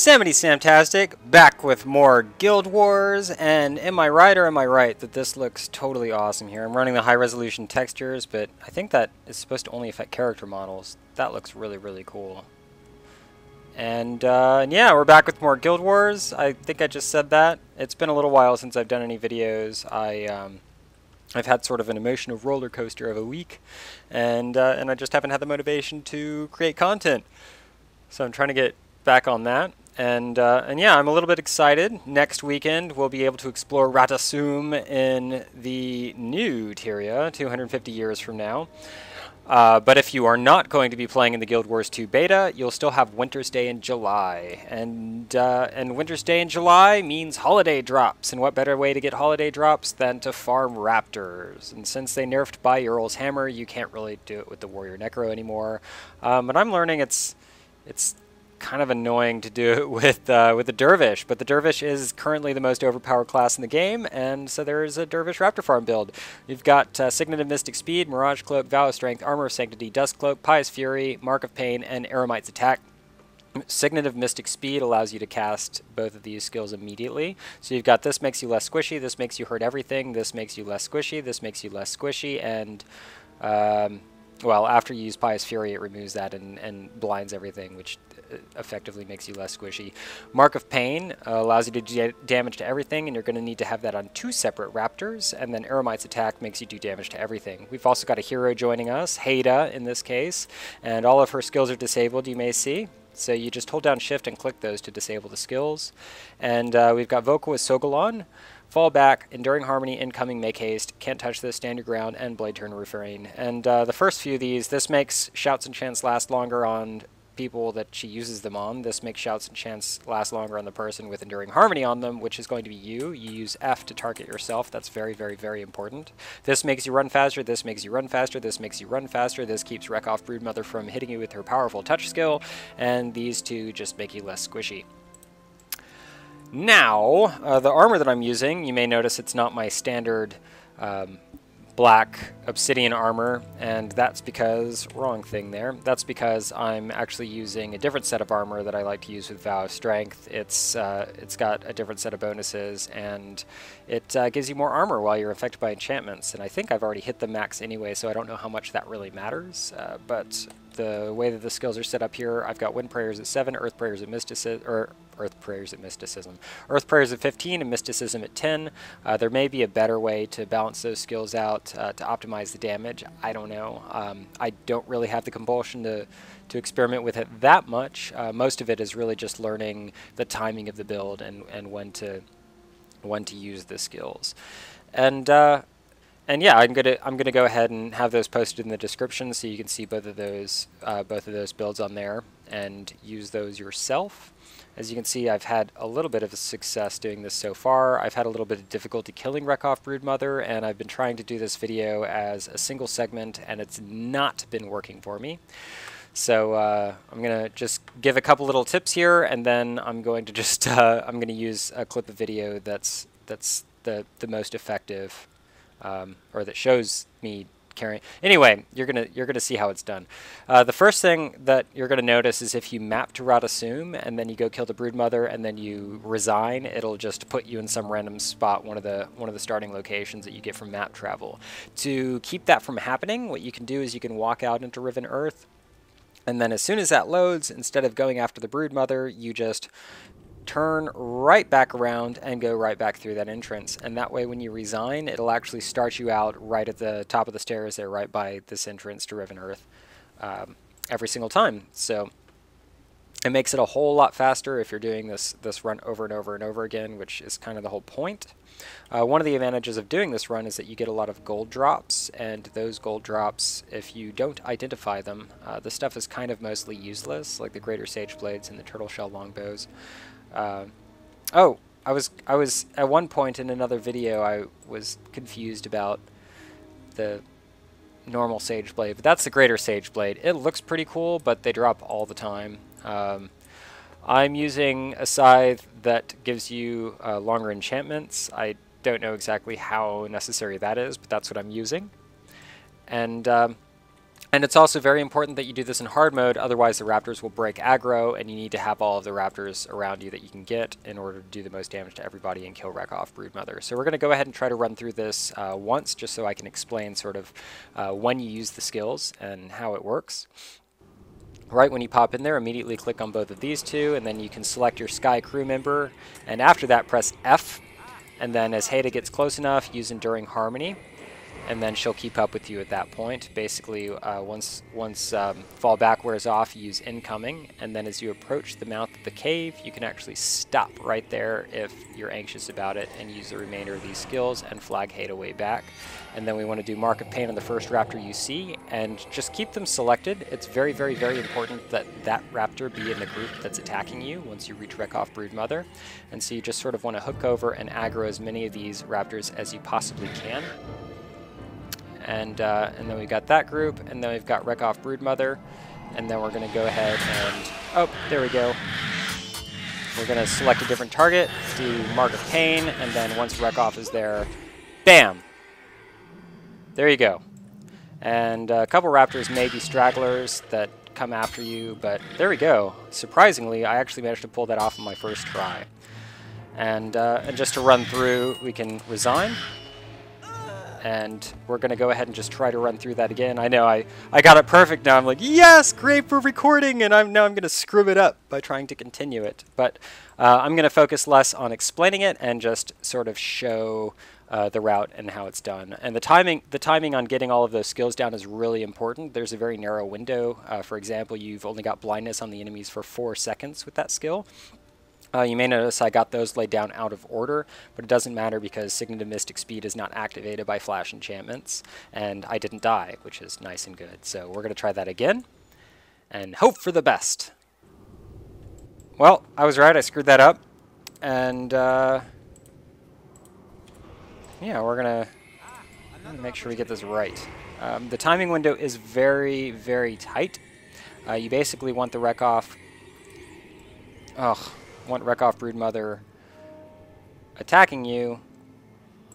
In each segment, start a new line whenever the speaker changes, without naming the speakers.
Samtastic, back with more Guild Wars, and am I right or am I right that this looks totally awesome here? I'm running the high resolution textures, but I think that is supposed to only affect character models. That looks really, really cool. And yeah, we're back with more Guild Wars. I think I just said that. It's been a little while since I've done any videos. I've had sort of an emotional roller coaster of a week, and I just haven't had the motivation to create content. So I'm trying to get back on that, and yeah, I'm a little bit excited. Next weekend we'll be able to explore Raptor in the new Tyria 250 years from now. But if you are not going to be playing in the Guild Wars 2 beta, you'll still have Winter's Day in July, and Winter's Day in July means holiday drops, and what better way to get holiday drops than to farm Raptors? And since they nerfed By-Url's Hammer, you can't really do it with the Warrior Necro anymore. But I'm learning it's kind of annoying to do it with the Dervish, but the Dervish is currently the most overpowered class in the game, and so there is a Dervish Raptor farm build. You've got Signet of Mystic Speed, Mirage Cloak, Vow of Strength, Armor of Sanctity, Dust Cloak, Pious Fury, Mark of Pain, and Eremite's Attack. Signet of Mystic Speed allows you to cast both of these skills immediately. So you've got this makes you less squishy, this makes you hurt everything, this makes you less squishy, this makes you less squishy, and well, after you use Pious Fury, it removes that and blinds everything, which effectively makes you less squishy. Mark of Pain allows you to do damage to everything, and you're going to need to have that on 2 separate Raptors, and then Eremite's Attack makes you do damage to everything. We've also got a hero joining us, Haida in this case, and all of her skills are disabled, you may see. So you just hold down Shift and click those to disable the skills. And we've got Vocal with Sogalon, Fall Back, Enduring Harmony, Incoming, Make Haste, Can't Touch This, Stand Your Ground, and Blade Turn Refrain. And the first few of these, this makes Shouts and Chants last longer on people that she uses them on. This makes Shouts and Chants last longer on the person with Enduring Harmony on them, which is going to be you. You use F to target yourself. That's very, very, very important. This makes you run faster. This makes you run faster. This makes you run faster. This keeps Wreck Off Broodmother from hitting you with her powerful touch skill. And these two just make you less squishy. Now, the armor that I'm using, you may notice it's not my standard black obsidian armor, and that's because, wrong thing there, that's because I'm actually using a different set of armor that I like to use with Vow of Strength. It's got a different set of bonuses, and it gives you more armor while you're affected by enchantments, and I think I've already hit the max anyway, so I don't know how much that really matters, but the way that the skills are set up here, I've got Wind Prayers at 7, Earth Prayers at Mysticism, Earth Prayers at 15, and Mysticism at 10. There may be a better way to balance those skills out to optimize the damage. I don't know. I don't really have the compulsion to experiment with it that much. Most of it is really just learning the timing of the build and when to use the skills. And yeah, I'm gonna go ahead and have those posted in the description so you can see both of those builds on there and use those yourself. As you can see, I've had a little bit of success doing this so far. I've had a little bit of difficulty killing Wreck Off Broodmother, and I've been trying to do this video as a single segment, and it's not been working for me. So I'm gonna just give a couple little tips here, and then I'm going to just I'm gonna use a clip of video that's the most effective, or that shows me carrying. Anyway, you're gonna see how it's done. The first thing that you're gonna notice is if you map to Raptor and then you go kill the Broodmother and then you resign, it'll just put you in some random spot, one of the starting locations that you get from map travel. To keep that from happening, what you can do is you can walk out into Riven Earth, and then as soon as that loads, instead of going after the Broodmother, you just turn right back around and go right back through that entrance, and that way when you resign, it'll actually start you out right at the top of the stairs there, right by this entrance to Riven Earth, every single time. So it makes it a whole lot faster if you're doing this run over and over and over again, which is kind of the whole point. One of the advantages of doing this run is that you get a lot of gold drops, and those gold drops, if you don't identify them, the stuff is kind of mostly useless, like the Greater Sage Blades and the Turtle Shell Longbows. Oh, I was at one point in another video I was confused about the normal Sage Blade, but that's the Greater Sage Blade. It looks pretty cool, but they drop all the time. I'm using a scythe that gives you longer enchantments. I don't know exactly how necessary that is, but that's what I'm using. And And it's also very important that you do this in hard mode, otherwise the raptors will break aggro, and you need to have all of the raptors around you that you can get in order to do the most damage to everybody and kill wreck off Broodmother. So we're going to go ahead and try to run through this once, just so I can explain sort of when you use the skills and how it works. Right when you pop in there, immediately click on both of these two, and then you can select your Sky crew member, and after that press F, and then as Haida gets close enough, use Enduring Harmony. And then she'll keep up with you at that point. Basically, once fall back wears off, use incoming, and then as you approach the mouth of the cave, you can actually stop right there if you're anxious about it, and use the remainder of these skills and flag Haida way back. And then we want to do Mark of Pain on the first raptor you see, and just keep them selected. It's very, very, very important that that raptor be in the group that's attacking you once you reach wreck off Broodmother. And so you just sort of want to hook over and aggro as many of these raptors as you possibly can. And then we've got that group, and then we've got wreck off Broodmother, and then we're going to go ahead and, oh, there we go. We're going to select a different target, do Mark of Pain, and then once wreck off is there, bam! There you go. And a couple raptors may be stragglers that come after you, but there we go. Surprisingly, I actually managed to pull that off on my first try. And just to run through, we can resign. And we're going to go ahead and just try to run through that again. I know I got it perfect now. I'm like, yes, great for recording, and now I'm going to screw it up by trying to continue it. But I'm going to focus less on explaining it and just sort of show the route and how it's done. And the timing on getting all of those skills down is really important. There's a very narrow window. For example, you've only got blindness on the enemies for 4 seconds with that skill. You may notice I got those laid down out of order, but it doesn't matter because Signet of Mystic Speed is not activated by flash enchantments, and I didn't die, which is nice and good. So we're going to try that again, and hope for the best. Well, I was right, I screwed that up, and yeah, we're going to make sure we get this right. The timing window is very, very tight. You basically want the wreck off... want wreck off Broodmother attacking you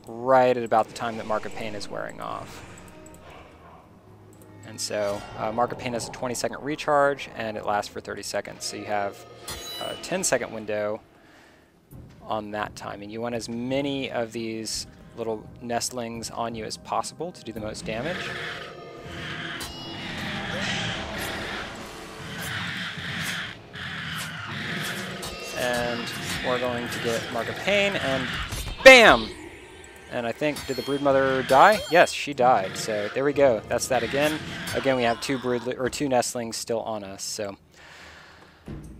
right at about the time that Mark of Pain is wearing off. And so Mark of Pain has a 20-second recharge, and it lasts for 30 seconds. So you have a 10-second window on that timing. You want as many of these little nestlings on you as possible to do the most damage. And we're going to get Mark of Pain, and BAM! And I think, did the Broodmother die? Yes, she died. So there we go. That's that again. Again, we have two nestlings still on us. So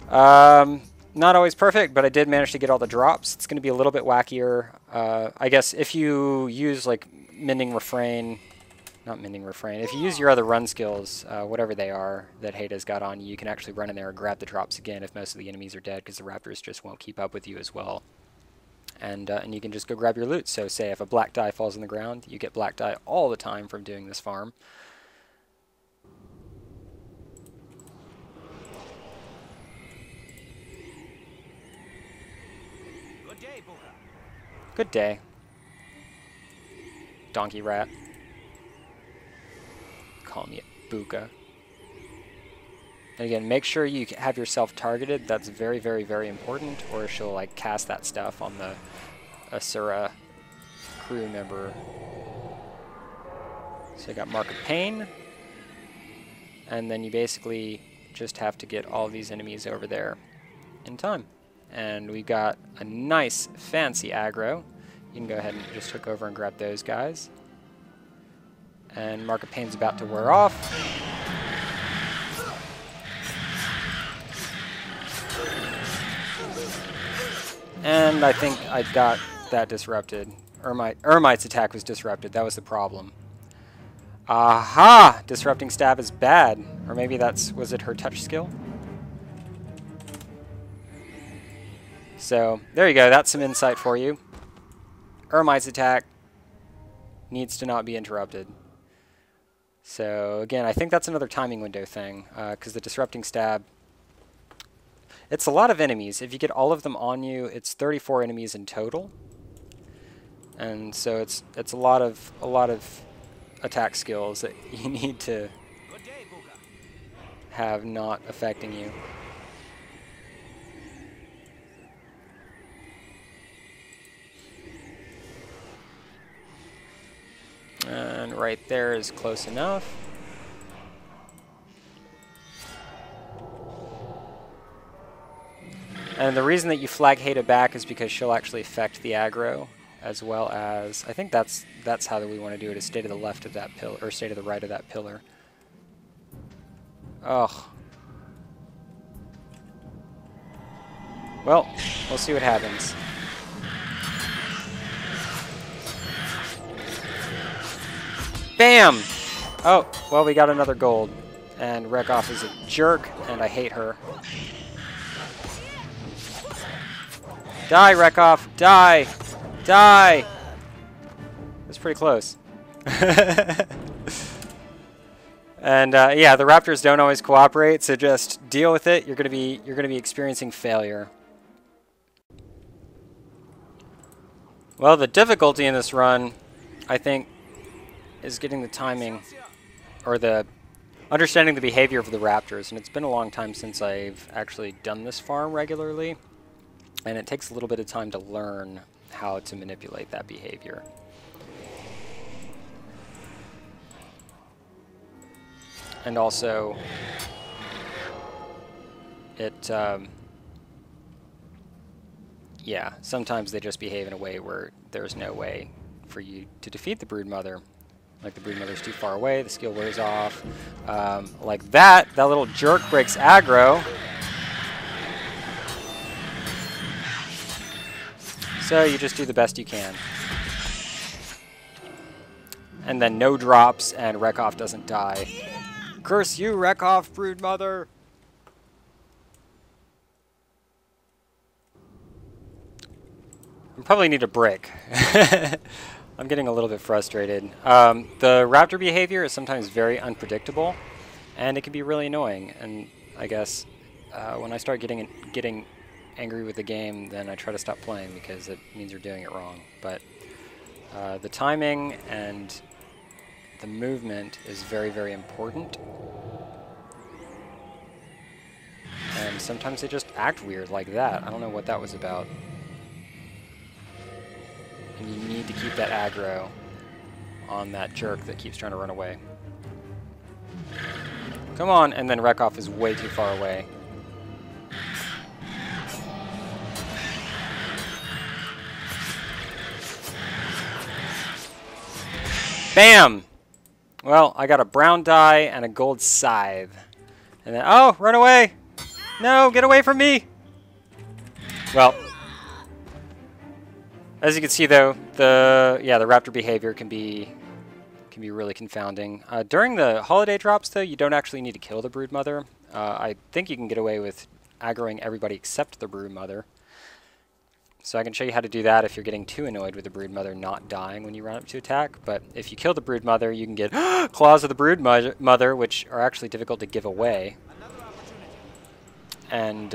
not always perfect, but I did manage to get all the drops. It's going to be a little bit wackier. I guess if you use like Mending Refrain, not Mending Refrain, if you use your other run skills, whatever they are that Haida's got on you, you can actually run in there and grab the drops again if most of the enemies are dead, because the raptors just won't keep up with you as well. And you can just go grab your loot. So say if a black die falls on the ground, you get black die all the time from doing this farm.
Good day, Buka.
Good day, donkey rat. Call me a Buka. And again, make sure you have yourself targeted. That's very, very, very important, or she'll like cast that stuff on the Asura crew member. So I got Mark of Pain, and then you basically just have to get all these enemies over there in time. And we got a nice fancy aggro. You can go ahead and just hook over and grab those guys. And Mark of Pain's about to wear off. And I think I got that disrupted. Ermite's attack was disrupted. That was the problem. Aha! Disrupting Stab is bad. Or maybe was it her touch skill? So, there you go. That's some insight for you. Ermite's attack needs to not be interrupted. So, again, I think that's another timing window thing, because the Disrupting Stab, it's a lot of enemies. If you get all of them on you, it's 34 enemies in total. And so it's a lot of attack skills that you need to have not affecting you. And right there is close enough. And the reason that you flag Haida back is because she'll actually affect the aggro, as well as, I think that's how we want to do it, is stay to the left of that pillar, or stay to the right of that pillar. Oh. Well, we'll see what happens. Bam! Oh, well, we got another gold. And Rekoff is a jerk, and I hate her. Die, Rekoff! Die! Die! That's pretty close. And yeah, the Raptors don't always cooperate, so just deal with it. You're gonna be experiencing failure. Well, the difficulty in this run, I think, is getting the timing, or the understanding the behavior of the Raptors. And it's been a long time since I've actually done this farm regularly, and it takes a little bit of time to learn how to manipulate that behavior. And also, yeah, sometimes they just behave in a way where there's no way for you to defeat the Broodmother. Like the Broodmother's too far away, the skill wears off. Like that little jerk breaks aggro. So you just do the best you can. And then no drops, and Rekoff doesn't die. Curse you, Rekoff, Broodmother! I probably need a brick. I'm getting a little bit frustrated. The Raptor behavior is sometimes very unpredictable, and it can be really annoying. And I guess when I start getting angry with the game, then I try to stop playing because it means you're doing it wrong. But the timing and the movement is very, very important. And sometimes they just act weird like that. I don't know what that was about. And you need to keep that aggro on that jerk that keeps trying to run away. Come on, and then Rekoff is way too far away. Bam! Well, I got a brown die and a gold scythe. And then, oh, run away! No, get away from me! Well, as you can see though, the Raptor behavior can be really confounding. During the holiday drops though, you don't actually need to kill the Broodmother. I think you can get away with aggroing everybody except the Broodmother. So I can show you how to do that if you're getting too annoyed with the Broodmother not dying when you run up to attack. But if you kill the Broodmother, you can get Claws of the Broodmother, which are actually difficult to give away. And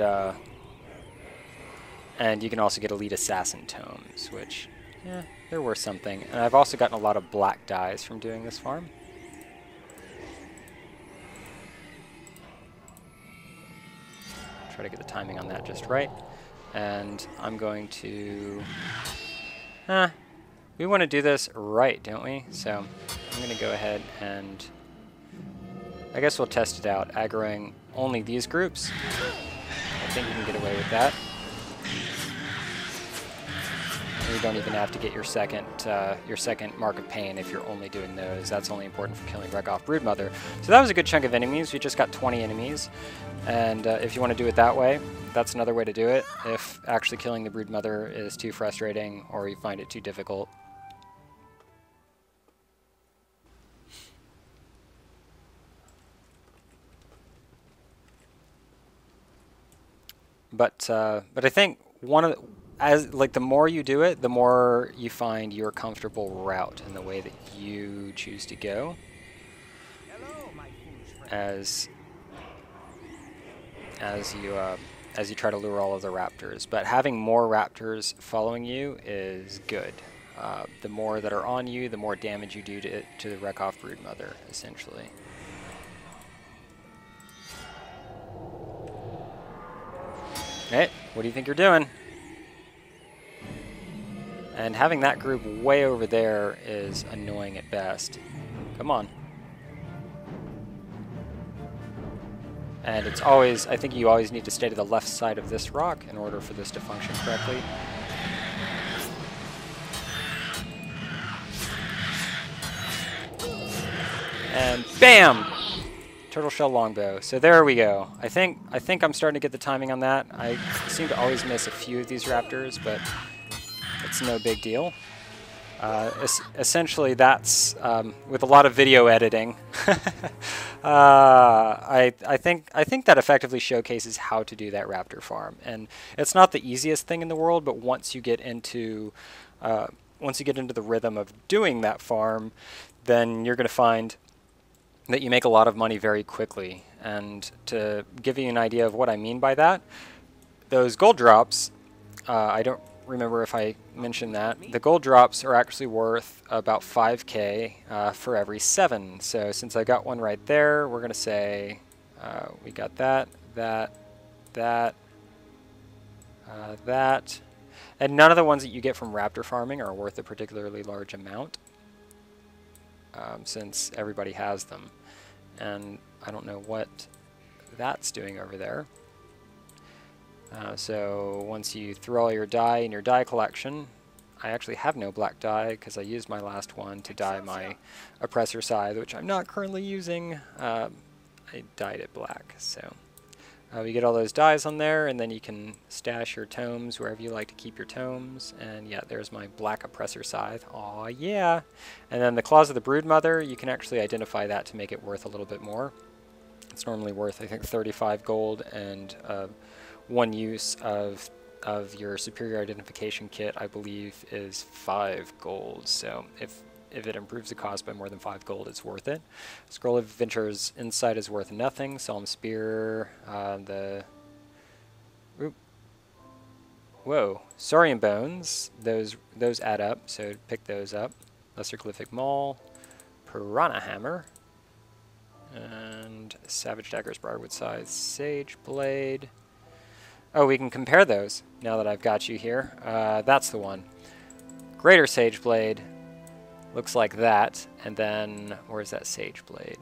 you can also get Elite Assassin Tomes, which, yeah, they're worth something. And I've also gotten a lot of black dies from doing this farm. Try to get the timing on that just right. And I'm going to... we want to do this right, don't we? So I'm going to go ahead and... I guess we'll test it out, aggroing only these groups. I think you can get away with that. And you don't even have to get your second Mark of Pain if you're only doing those. That's only important for killing Rekoff Broodmother. So that was a good chunk of enemies. We just got 20 enemies. And if you want to do it that way, that's another way to do it. If actually killing the Broodmother is too frustrating or you find it too difficult. But I think the more you do it, the more you find your comfortable route and the way that you choose to go. As you try to lure all of the Raptors. But having more Raptors following you is good. The more that are on you, the more damage you do to the Rekoff Broodmother, essentially. Hey, what do you think you're doing? And having that group way over there is annoying at best. Come on. And it's always, I think you always need to stay to the left side of this rock in order for this to function correctly. And bam! Turtle shell longbow. So there we go. I think I'm starting to get the timing on that. I seem to always miss a few of these raptors, but it's no big deal. Essentially, that's with a lot of video editing. I think that effectively showcases how to do that raptor farm, and it's not the easiest thing in the world. But once you get into the rhythm of doing that farm, then you're going to find that you make a lot of money very quickly. And to give you an idea of what I mean by that, those gold drops, I don't remember if I mentioned that. The gold drops are actually worth about 5k for every 7. So since I got one right there, we're going to say we got that. And none of the ones that you get from raptor farming are worth a particularly large amount, since everybody has them. And I don't know what that's doing over there. So once you throw all your dye in your dye collection, I actually have no black dye because I used my last one to dye my oppressor scythe, which I'm not currently using. I dyed it black. So we get all those dyes on there, and then you can stash your tomes wherever you like to keep your tomes. And yeah, there's my black oppressor scythe. Aw, yeah. And then the claws of the broodmother, you can actually identify that to make it worth a little bit more. It's normally worth, I think, 35 gold, and one use of your superior identification kit, I believe, is 5 gold. So if it improves the cost by more than 5 gold, it's worth it. Scroll of Adventure's Insight is worth nothing. Solemn Spear, whoa, Saurian Bones, those add up, so pick those up. Lesser Glyphic Maul, Piranha Hammer, and Savage Dagger's Briarwood Scythe, Sage Blade. Oh, we can compare those now that I've got you here. That's the one. Greater Sage Blade looks like that, and then where's that Sage Blade?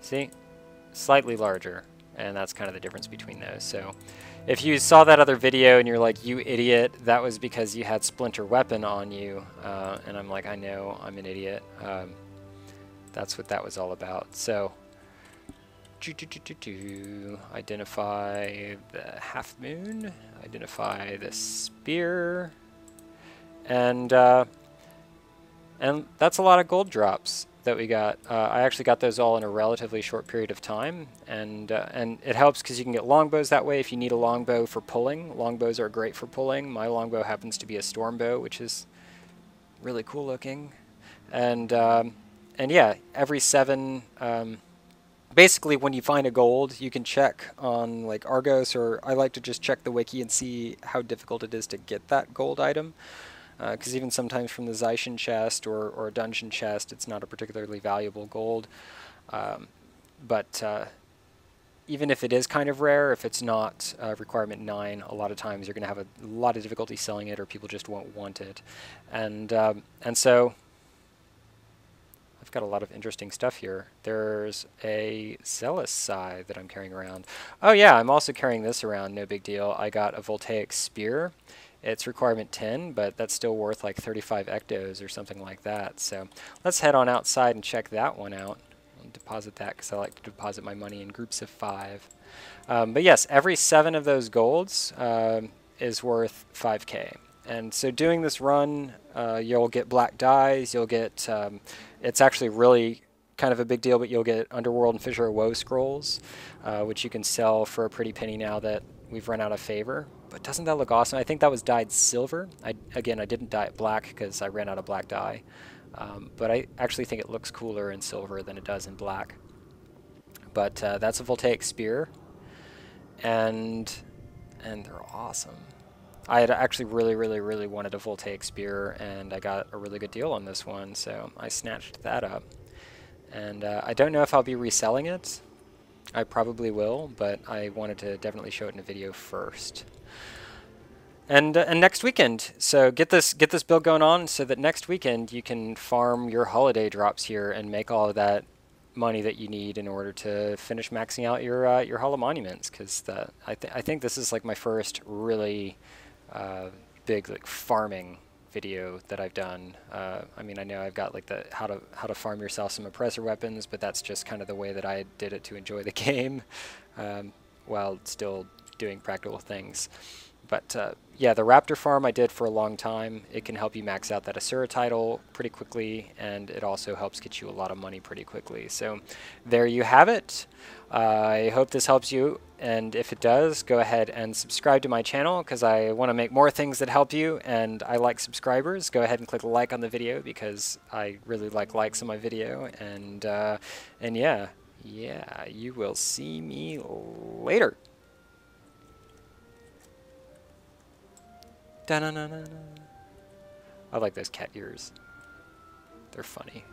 See? Slightly larger, and that's kind of the difference between those. So if you saw that other video and you're like, you idiot, that was because you had Splinter Weapon on you, and I'm like, I know, I'm an idiot. That's what that was all about. So identify the half moon, identify the spear, and that's a lot of gold drops that we got. I actually got those all in a relatively short period of time, and it helps because you can get longbows that way if you need a longbow for pulling. Longbows are great for pulling. My longbow happens to be a stormbow, which is really cool looking, and yeah, every 7. Basically, when you find a gold, you can check on like Argos, or I like to just check the wiki and see how difficult it is to get that gold item. Because even sometimes from the Zaishin chest or a dungeon chest, it's not a particularly valuable gold. But even if it is kind of rare, if it's not requirement 9, a lot of times you're going to have a lot of difficulty selling it, or people just won't want it. And so I've got a lot of interesting stuff here. There's a Zealous Scythe that I'm carrying around. Oh yeah, I'm also carrying this around, no big deal. I got a Voltaic Spear. It's requirement 10, but that's still worth like 35 ectos or something like that. So let's head on outside and check that one out. I'll deposit that because I like to deposit my money in groups of 5. But yes, every 7 of those golds is worth 5k. And so doing this run, you'll get black dyes, you'll get, it's actually really kind of a big deal, but you'll get Underworld and Fissure of Woe scrolls, which you can sell for a pretty penny now that we've run out of favor. But doesn't that look awesome? I think that was dyed silver. Again, I didn't dye it black because I ran out of black dye. But I actually think it looks cooler in silver than it does in black. But that's a Voltaic Spear, and they're awesome. I had actually really wanted a Voltaic Spear, and I got a really good deal on this one, so I snatched that up. And I don't know if I'll be reselling it. I probably will, but I wanted to definitely show it in a video first. And next weekend, so get this build going on so that next weekend you can farm your holiday drops here and make all of that money that you need in order to finish maxing out your Hall of Monuments. Because I think this is like my first really big like farming video that I've done. I mean, I know I've got like the how to farm yourself some oppressor weapons, but that's just kind of the way that I did it to enjoy the game, while still doing practical things. But yeah, the Raptor farm I did for a long time. It can help you max out that Asura title pretty quickly, and it also helps get you a lot of money pretty quickly. So there you have it. I hope this helps you, and if it does, go ahead and subscribe to my channel because I want to make more things that help you, and I like subscribers. Go ahead and click like on the video because I really like likes on my video, and yeah, you will see me later. Da-na-na-na-na. I like those cat ears. They're funny.